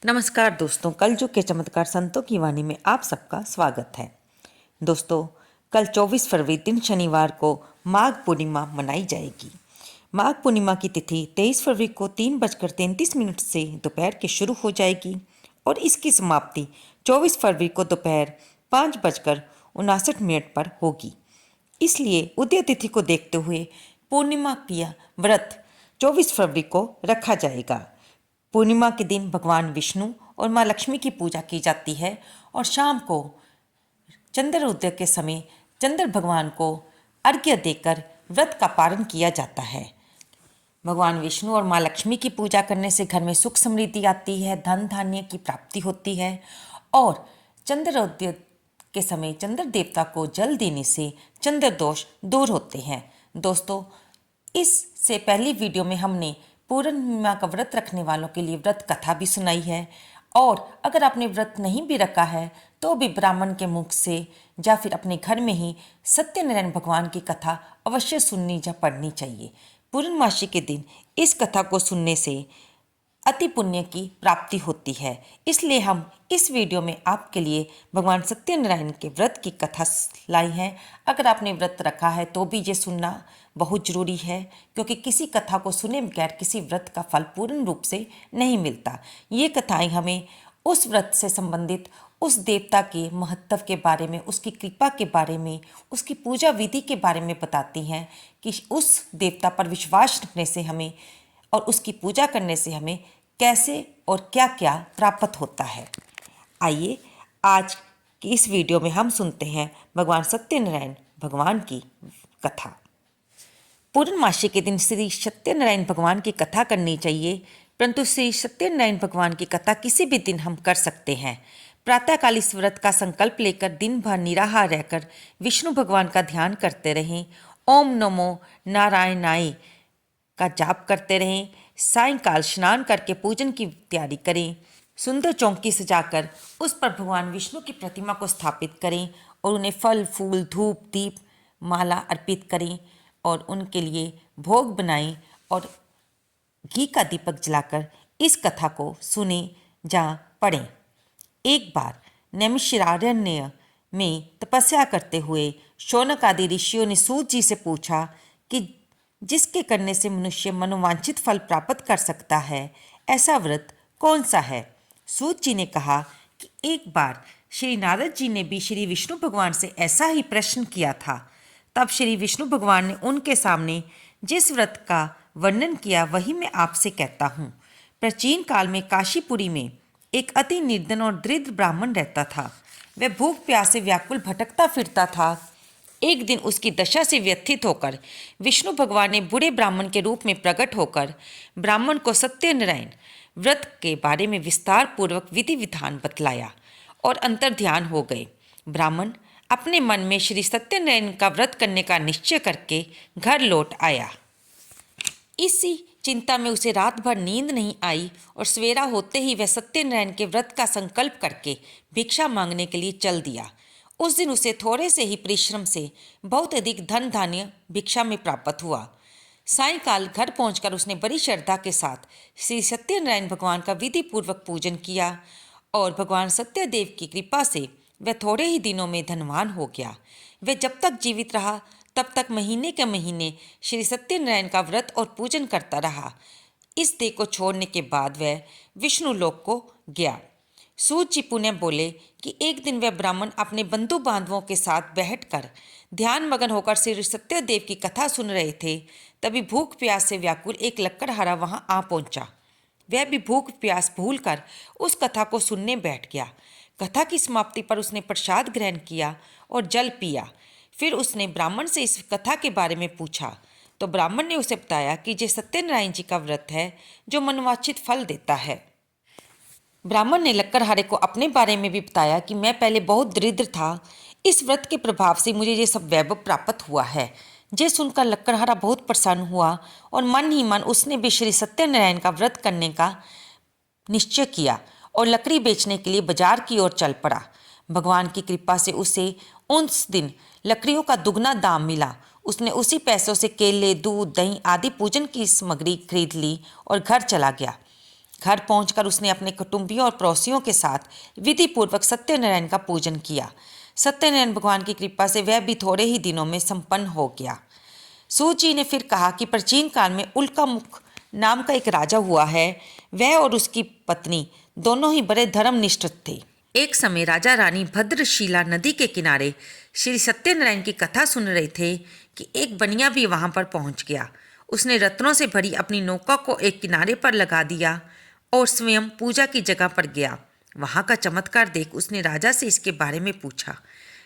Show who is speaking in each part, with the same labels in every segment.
Speaker 1: नमस्कार दोस्तों, कल युग के चमत्कार संतों की वाणी में आप सबका स्वागत है। दोस्तों, कल 24 फरवरी दिन शनिवार को माघ पूर्णिमा मनाई जाएगी। माघ पूर्णिमा की तिथि 23 फरवरी को 3:33 से दोपहर के शुरू हो जाएगी और इसकी समाप्ति 24 फरवरी को दोपहर 5:59 पर होगी। इसलिए उदय तिथि को देखते हुए पूर्णिमा का व्रत 24 फरवरी को रखा जाएगा। पूर्णिमा के दिन भगवान विष्णु और माँ लक्ष्मी की पूजा की जाती है और शाम को चंद्रोदय के समय चंद्र भगवान को अर्घ्य देकर व्रत का पारण किया जाता है। भगवान विष्णु और माँ लक्ष्मी की पूजा करने से घर में सुख समृद्धि आती है, धन धान्य की प्राप्ति होती है और चंद्रोदय के समय चंद्र देवता को जल देने से चंद्र दोष दूर होते हैं। दोस्तों, इससे पहली वीडियो में हमने पूर्णिमा का व्रत रखने वालों के लिए व्रत कथा भी सुनाई है और अगर आपने व्रत नहीं भी रखा है तो भी ब्राह्मण के मुख से या फिर अपने घर में ही सत्यनारायण भगवान की कथा अवश्य सुननी या पढ़नी चाहिए। पूर्णमासी के दिन इस कथा को सुनने से अति पुण्य की प्राप्ति होती है। इसलिए हम इस वीडियो में आपके लिए भगवान सत्यनारायण के व्रत की कथा लाई हैं। अगर आपने व्रत रखा है तो भी ये सुनना बहुत जरूरी है, क्योंकि किसी कथा को सुने बगैर किसी व्रत का फल पूर्ण रूप से नहीं मिलता। ये कथाएं हमें उस व्रत से संबंधित उस देवता के महत्व के बारे में, उसकी कृपा के बारे में, उसकी पूजा विधि के बारे में बताती हैं कि उस देवता पर विश्वास रखने से हमें और उसकी पूजा करने से हमें कैसे और क्या क्या प्राप्त होता है। आइए आज की इस वीडियो में हम सुनते हैं भगवान सत्यनारायण भगवान की कथा। पूर्णमासी के दिन श्री सत्यनारायण भगवान की कथा करनी चाहिए, परंतु श्री सत्यनारायण भगवान की कथा किसी भी दिन हम कर सकते हैं। प्रातःकाल इस व्रत का संकल्प लेकर दिन भर निराहार रहकर विष्णु भगवान का ध्यान करते रहें, ओम नमो नारायणाय का जाप करते रहें। सायंकाल स्नान करके पूजन की तैयारी करें। सुंदर चौकी सजाकर उस पर भगवान विष्णु की प्रतिमा को स्थापित करें और उन्हें फल फूल धूप दीप माला अर्पित करें और उनके लिए भोग बनाएं और घी का दीपक जलाकर इस कथा को सुने या पढ़ें। एक बार नैमिषारण्य में तपस्या करते हुए शौनक आदि ऋषियों ने सूत जी से पूछा कि जिसके करने से मनुष्य मनोवांछित फल प्राप्त कर सकता है, ऐसा व्रत कौन सा है। सूत जी ने कहा कि एक बार श्री नारद जी ने भी श्री विष्णु भगवान से ऐसा ही प्रश्न किया था। तब श्री विष्णु भगवान ने उनके सामने जिस व्रत का वर्णन किया वही मैं आपसे कहता हूँ। प्राचीन काल में काशीपुरी में एक अति निर्धन और दरिद्र ब्राह्मण रहता था। वह भूख प्यास से व्याकुल भटकता फिरता था। एक दिन उसकी दशा से व्यथित होकर विष्णु भगवान ने बूढ़े ब्राह्मण के रूप में प्रकट होकर ब्राह्मण को सत्यनारायण व्रत के बारे में विस्तार पूर्वक विधि विधान बतलाया और अंतर ध्यान हो गए। ब्राह्मण अपने मन में श्री सत्यनारायण का व्रत करने का निश्चय करके घर लौट आया। इसी चिंता में उसे रात भर नींद नहीं आई और सवेरा होते ही वह सत्यनारायण के व्रत का संकल्प करके भिक्षा मांगने के लिए चल दिया। उस दिन उसे थोड़े से ही परिश्रम से बहुत अधिक धन धान्य भिक्षा में प्राप्त हुआ। सायंकाल घर पहुंचकर उसने बड़ी श्रद्धा के साथ श्री सत्यनारायण भगवान का विधि पूर्वक पूजन किया और भगवान सत्यदेव की कृपा से वह थोड़े ही दिनों में धनवान हो गया। वह जब तक जीवित रहा तब तक महीने के महीने श्री सत्यनारायण का व्रत और पूजन करता रहा। इस देह को छोड़ने के बाद वह विष्णु लोक को गया। सूत जी पुनः बोले कि एक दिन वह ब्राह्मण अपने बंधु बांधवों के साथ बैठकर ध्यान मगन होकर श्री सत्यदेव की कथा सुन रहे थे। तभी भूख प्यास से व्याकुल एक लक्कड़हारा वहां आ पहुंचा। वह भी भूख प्यास भूलकर उस कथा को सुनने बैठ गया। कथा की समाप्ति पर उसने प्रसाद ग्रहण किया और जल पिया। फिर उसने ब्राह्मण से इस कथा के बारे में पूछा तो ब्राह्मण ने उसे बताया कि ये सत्यनारायण जी का व्रत है जो मनवांछित फल देता है। ब्राह्मण ने लक्कड़हारे को अपने बारे में भी बताया कि मैं पहले बहुत दरिद्र था, इस व्रत के प्रभाव से मुझे ये सब वैभव प्राप्त हुआ है। ये सुनकर लक्कड़हारा बहुत प्रसन्न हुआ और मन ही मन उसने भी श्री सत्यनारायण का व्रत करने का निश्चय किया और लकड़ी बेचने के लिए बाजार की ओर चल पड़ा। भगवान की कृपा से उसे उस दिन लकड़ियों का दुगना दाम मिला। उसने उसी पैसों से केले दूध दही आदि पूजन की सामग्री खरीद ली और घर चला गया। घर पहुंचकर उसने अपने कुटुंबियों और पड़ोसियों के साथ विधि पूर्वक सत्यनारायण का पूजन किया। सत्यनारायण भगवान की कृपा से वह भी थोड़े ही दिनों में संपन्न हो गया। सूत जी ने फिर कहा कि प्राचीन काल में उल्कामुख नाम का एक राजा हुआ है। वह और उसकी पत्नी दोनों ही बड़े धर्मनिष्ठ थे। एक समय राजा रानी भद्रशिला नदी के किनारे श्री सत्यनारायण की कथा सुन रहे थे कि एक बनिया भी वहां पर पहुंच गया। उसने रत्नों से भरी अपनी नौका को एक किनारे पर लगा दिया और स्वयं पूजा की जगह पर गया। वहां का चमत्कार देख उसने राजा से इसके बारे में पूछा।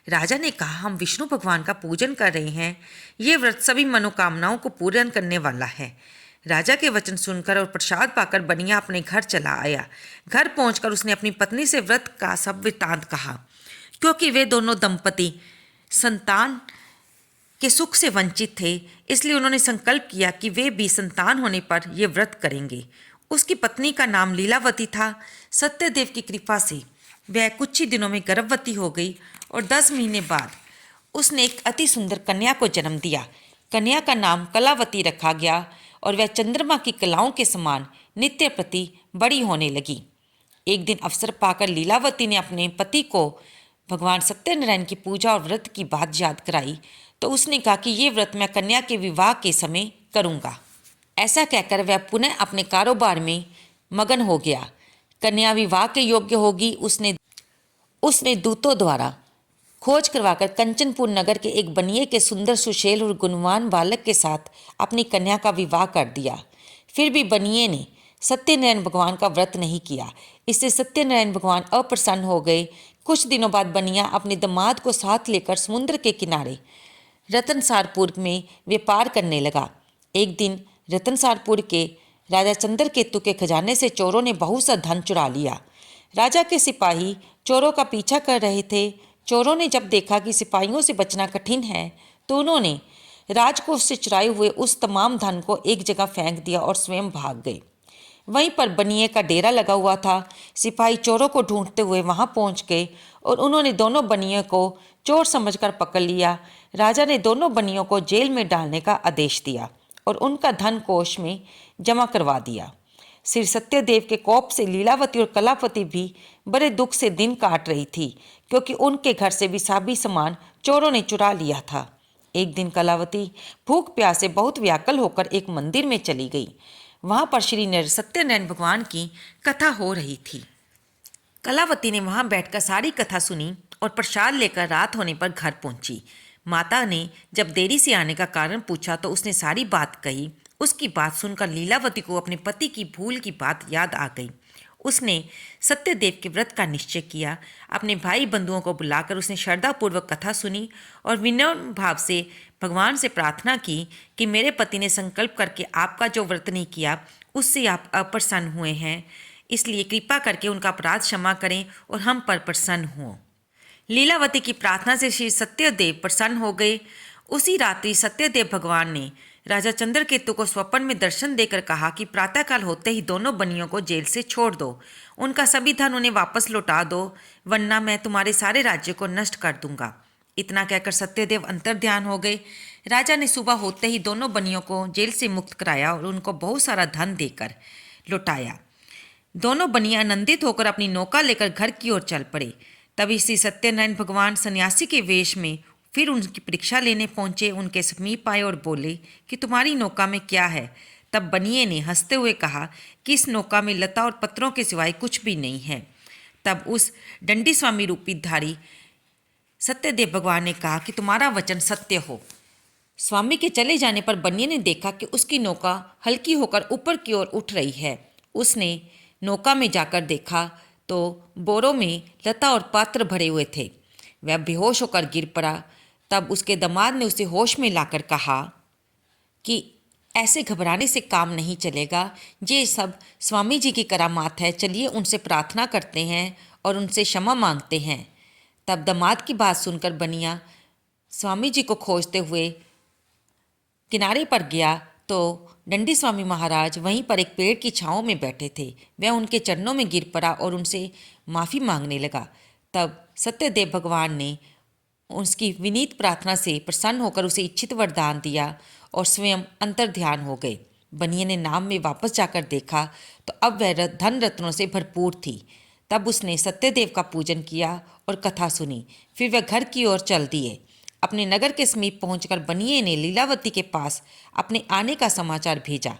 Speaker 1: राजा ने कहा, हम विष्णु भगवान का पूजन कर रहे हैं। ये व्रत सभी मनोकामनाओं को पूर्ण करने वाला है। राजा के वचन सुनकर और प्रसाद पाकर बनिया अपने घर चला आया। घर पहुंचकर उसने अपनी पत्नी से व्रत का सब वृत्तांत कहा। क्योंकि वे दोनों दंपति संतान के सुख से वंचित थे, इसलिए उन्होंने संकल्प किया कि वे भी संतान होने पर ये व्रत करेंगे। उसकी पत्नी का नाम लीलावती था। सत्यदेव की कृपा से वह कुछ ही दिनों में गर्भवती हो गई और 10 महीने बाद उसने एक अति सुंदर कन्या को जन्म दिया। कन्या का नाम कलावती रखा गया और वह चंद्रमा की कलाओं के समान नित्य प्रति बड़ी होने लगी। एक दिन अवसर पाकर लीलावती ने अपने पति को भगवान सत्यनारायण की पूजा और व्रत की बात याद कराई तो उसने कहा कि ये व्रत मैं कन्या के विवाह के समय करूँगा। ऐसा कहकर वह पुनः अपने कारोबार में मगन हो गया। कन्या विवाह के योग्य होगी, उसने दूतों द्वारा खोज करवाकर कंचनपुर नगर के एक बनिए के सुंदर सुशील और गुणवान बालक के साथ अपनी कन्या का विवाह कर दिया। फिर भी बनिए ने सत्यनारायण भगवान का व्रत नहीं किया। इससे सत्यनारायण भगवान अप्रसन्न हो गए। कुछ दिनों बाद बनिया अपने दामाद को साथ लेकर समुद्र के किनारे रतनसारपुर में व्यापार करने लगा। एक दिन रतनसारपुर के राजा चंद्रकेतु के खजाने से चोरों ने बहुत सा धन चुरा लिया। राजा के सिपाही चोरों का पीछा कर रहे थे। चोरों ने जब देखा कि सिपाहियों से बचना कठिन है तो उन्होंने राजकोष से चुराए हुए उस तमाम धन को एक जगह फेंक दिया और स्वयं भाग गए। वहीं पर बनिए का डेरा लगा हुआ था। सिपाही चोरों को ढूंढते हुए वहां पहुंच गए और उन्होंने दोनों बनिए को चोर समझकर पकड़ लिया। राजा ने दोनों बनियों को जेल में डालने का आदेश दिया और उनका धन कोष में जमा करवा दिया। श्री सत्यदेव के कोप से लीलावती और कलावती भी बड़े दुख से दिन काट रही थी, क्योंकि उनके घर से भी साभी सामान चोरों ने चुरा लिया था। एक दिन कलावती भूख प्यास से बहुत व्याकुल होकर एक मंदिर में चली गई। वहां पर श्री सत्यनारायण भगवान की कथा हो रही थी। कलावती ने वहां बैठकर सारी कथा सुनी और प्रसाद लेकर रात होने पर घर पहुंची। माता ने जब देरी से आने का कारण पूछा तो उसने सारी बात कही। उसकी बात सुनकर लीलावती को अपने पति की भूल की बात याद आ गई। उसने सत्यदेव के व्रत का निश्चय किया। अपने भाई बंधुओं को बुलाकर उसने श्रद्धापूर्वक कथा सुनी और विनम्र भाव से भगवान से प्रार्थना की कि मेरे पति ने संकल्प करके आपका जो व्रत नहीं किया उससे आप अप्रसन्न हुए हैं, इसलिए कृपा करके उनका अपराध क्षमा करें और हम पर प्रसन्न हों। लीलावती की प्रार्थना से श्री सत्यदेव प्रसन्न हो गए। उसी रात्रि सत्यदेव भगवान ने राजा चंद्रकेतु को स्वप्न में दर्शन देकर कहा कि प्रातःकाल होते ही दोनों बनियों को जेल से छोड़ दो, उनका सभी धन उन्हें वापस लौटा दो, वरना मैं तुम्हारे सारे राज्य को नष्ट कर दूंगा। इतना कहकर सत्यदेव अंतर्ध्यान हो गए। राजा ने सुबह होते ही दोनों बनियों को जेल से मुक्त कराया और उनको बहुत सारा धन देकर लौटाया। दोनों बनियां आनंदित होकर अपनी नौका लेकर घर की ओर चल पड़े। तभी श्री सत्यनारायण भगवान सन्यासी के वेश में फिर उनकी परीक्षा लेने पहुंचे। उनके समीप आए और बोले कि तुम्हारी नौका में क्या है। तब बनिए ने हंसते हुए कहा कि इस नौका में लता और पत्थरों के सिवाय कुछ भी नहीं है। तब उस दंडी स्वामी रूपी धारी सत्यदेव भगवान ने कहा कि तुम्हारा वचन सत्य हो। स्वामी के चले जाने पर बनिए ने देखा कि उसकी नौका हल्की होकर ऊपर की ओर उठ रही है। उसने नौका में जाकर देखा तो बोरों में लता और पात्र भरे हुए थे। वह बेहोश होकर गिर पड़ा। तब उसके दामाद ने उसे होश में लाकर कहा कि ऐसे घबराने से काम नहीं चलेगा, ये सब स्वामी जी की करामात है, चलिए उनसे प्रार्थना करते हैं और उनसे क्षमा मांगते हैं। तब दामाद की बात सुनकर बनिया स्वामी जी को खोजते हुए किनारे पर गया तो दंडी स्वामी महाराज वहीं पर एक पेड़ की छांव में बैठे थे। वह उनके चरणों में गिर पड़ा और उनसे माफ़ी मांगने लगा। तब सत्यदेव भगवान ने उसकी विनीत प्रार्थना से प्रसन्न होकर उसे इच्छित वरदान दिया और स्वयं अंतर्ध्यान हो गए। बनिए ने नाव में वापस जाकर देखा तो अब वह धन रत्नों से भरपूर थी। तब उसने सत्यदेव का पूजन किया और कथा सुनी। फिर वह घर की ओर चल दिए। अपने नगर के समीप पहुंचकर बनिए ने लीलावती के पास अपने आने का समाचार भेजा।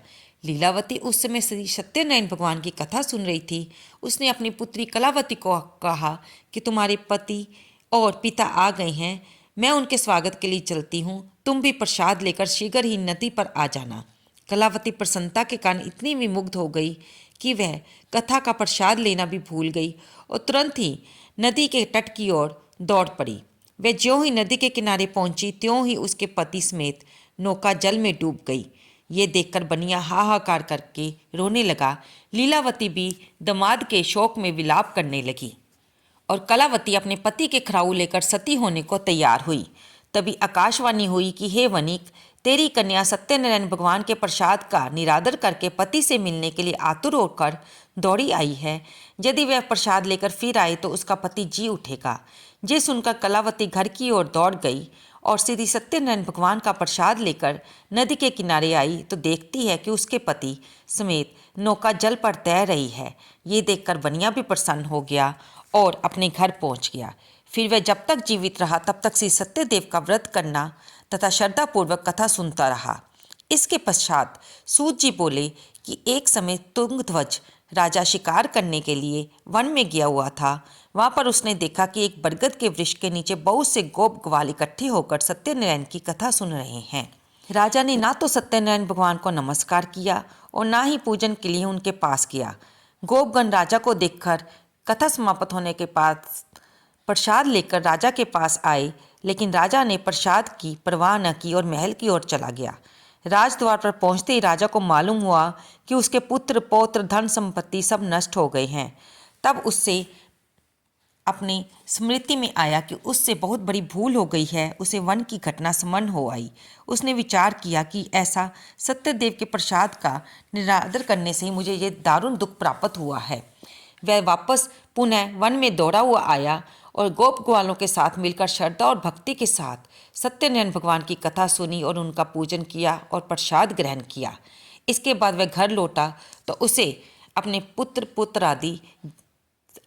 Speaker 1: लीलावती उस समय श्री सत्यनारायण भगवान की कथा सुन रही थी। उसने अपनी पुत्री कलावती को कहा कि तुम्हारे पति और पिता आ गए हैं, मैं उनके स्वागत के लिए चलती हूँ, तुम भी प्रसाद लेकर शीघ्र ही नदी पर आ जाना। कलावती प्रसन्नता के कारण इतनी विमुग्ध हो गई कि वह कथा का प्रसाद लेना भी भूल गई और तुरंत ही नदी के तट की ओर दौड़ पड़ी। वह ज्यों ही नदी के किनारे पहुंची त्यों ही उसके पति समेत नौका जल में डूब गई। ये देखकर बनिया हाहाकार करके रोने लगा। लीलावती भी दामाद के शोक में विलाप करने लगी और कलावती अपने पति के खराऊ लेकर सती होने को तैयार हुई। तभी आकाशवाणी हुई कि हे वनिक, तेरी कन्या सत्यनारायण भगवान के प्रसाद का निरादर करके पति से मिलने के लिए आतुर होकर दौड़ी आई है। यदि वह प्रसाद लेकर फिर आए तो उसका पति जी उठेगा। ये सुनकर कलावती घर की ओर दौड़ गई और श्री सत्यनारायण भगवान का प्रसाद लेकर नदी के किनारे आई तो देखती है कि उसके पति समेत नौका जल पर तैर रही है। ये देखकर बनिया भी प्रसन्न हो गया और अपने घर पहुंच गया। फिर वह जब तक जीवित रहा तब तक श्री सत्यदेव का व्रत करना तथा श्रद्धापूर्वक कथा सुनता रहा। इसके पश्चात सूत जी बोले कि एक समय तुंगध्वज राजा शिकार करने के लिए वन में गया हुआ था। वहां पर उसने देखा कि एक बरगद के वृक्ष के नीचे बहुत से गोप ग्वाल इकट्ठे होकर सत्यनारायण की कथा सुन रहे हैं। राजा ने ना तो सत्यनारायण भगवान को नमस्कार किया और ना ही पूजन के लिए उनके पास गया। गोपगण राजा को देखकर कथा समाप्त होने के बाद प्रसाद लेकर राजा के पास आए, लेकिन राजा ने प्रसाद की परवाह न की और महल की ओर चला गया। राजद्वार पर पहुंचते ही राजा को मालूम हुआ कि उसके पुत्र पौत्र धन संपत्ति सब नष्ट हो गए हैं। तब उससे अपनी स्मृति में आया कि उससे बहुत बड़ी भूल हो गई है। उसे वन की घटना स्मरण हो आई। उसने विचार किया कि ऐसा सत्यदेव के प्रसाद का निरादर करने से ही मुझे ये दारुण दुख प्राप्त हुआ है। वह वापस पुनः वन में दौड़ा हुआ आया और गोप ग्वालों के साथ मिलकर श्रद्धा और भक्ति के साथ सत्यनारायण भगवान की कथा सुनी और उनका पूजन किया और प्रसाद ग्रहण किया। इसके बाद वह घर लौटा तो उसे अपने पुत्र पुत्र आदि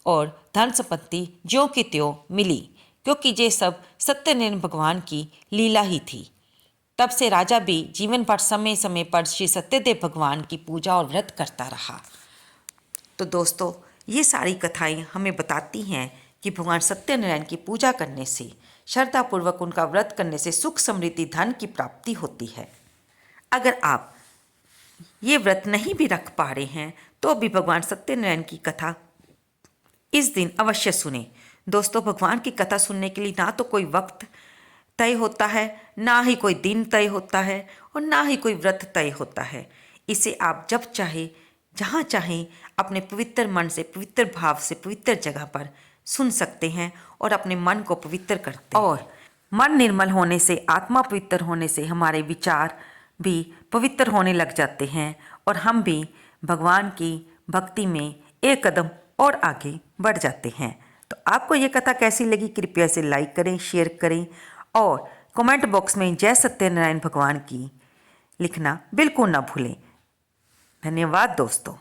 Speaker 1: और धन संपत्ति ज्यों की त्यों मिली, क्योंकि ये सब सत्यनारायण भगवान की लीला ही थी। तब से राजा भी जीवन भर समय समय पर श्री सत्यदेव भगवान की पूजा और व्रत करता रहा। तो दोस्तों, ये सारी कथाएं हमें बताती हैं कि भगवान सत्यनारायण की पूजा करने से, श्रद्धापूर्वक उनका व्रत करने से सुख समृद्धि धन की प्राप्ति होती है। अगर आप ये व्रत नहीं भी रख पा रहे हैं तो भी भगवान सत्यनारायण की कथा इस दिन अवश्य सुने। दोस्तों, भगवान की कथा सुनने के लिए ना तो कोई वक्त तय होता है, ना ही कोई दिन तय होता है और ना ही कोई व्रत तय होता है। इसे आप जब चाहे जहाँ चाहें अपने पवित्र मन से, पवित्र भाव से, पवित्र जगह पर सुन सकते हैं और अपने मन को पवित्र करते हैं। और मन निर्मल होने से, आत्मा पवित्र होने से हमारे विचार भी पवित्र होने लग जाते हैं और हम भी भगवान की भक्ति में एक कदम और आगे बढ़ जाते हैं। तो आपको ये कथा कैसी लगी, कृपया इसे लाइक करें, शेयर करें और कमेंट बॉक्स में जय सत्यनारायण भगवान की लिखना बिल्कुल ना भूलें। धन्यवाद दोस्तों।